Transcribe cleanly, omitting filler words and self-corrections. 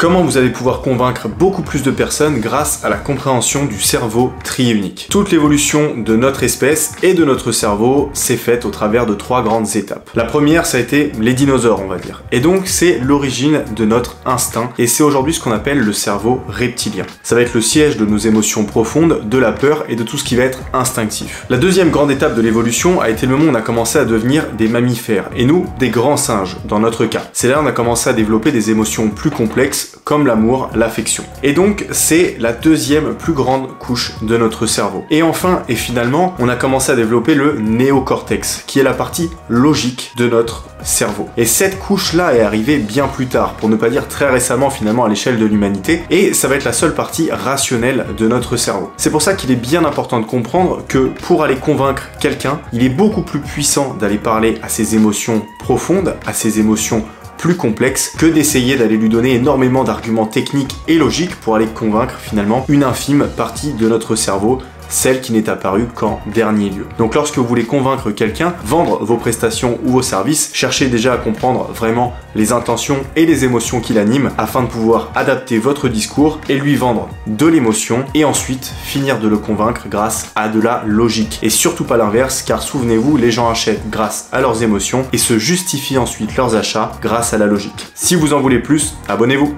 Comment vous allez pouvoir convaincre beaucoup plus de personnes grâce à la compréhension du cerveau triunique. Toute l'évolution de notre espèce et de notre cerveau s'est faite au travers de 3 grandes étapes. La première, ça a été les dinosaures, on va dire. Et donc, c'est l'origine de notre instinct, et c'est aujourd'hui ce qu'on appelle le cerveau reptilien. Ça va être le siège de nos émotions profondes, de la peur et de tout ce qui va être instinctif. La deuxième grande étape de l'évolution a été le moment où on a commencé à devenir des mammifères, et nous, des grands singes, dans notre cas. C'est là où on a commencé à développer des émotions plus complexes, comme l'amour, l'affection. Et donc, c'est la deuxième plus grande couche de notre cerveau. Et enfin, et finalement, on a commencé à développer le néocortex, qui est la partie logique de notre cerveau. Et cette couche-là est arrivée bien plus tard, pour ne pas dire très récemment finalement à l'échelle de l'humanité, et ça va être la seule partie rationnelle de notre cerveau. C'est pour ça qu'il est bien important de comprendre que pour aller convaincre quelqu'un, il est beaucoup plus puissant d'aller parler à ses émotions profondes, à ses émotions plus complexe que d'essayer d'aller lui donner énormément d'arguments techniques et logiques pour aller convaincre finalement une infime partie de notre cerveau, celle qui n'est apparue qu'en dernier lieu. Donc lorsque vous voulez convaincre quelqu'un, vendre vos prestations ou vos services, cherchez déjà à comprendre vraiment les intentions et les émotions qui l'animent afin de pouvoir adapter votre discours et lui vendre de l'émotion et ensuite finir de le convaincre grâce à de la logique. Et surtout pas l'inverse, car souvenez-vous, les gens achètent grâce à leurs émotions et se justifient ensuite leurs achats grâce à la logique. Si vous en voulez plus, abonnez-vous!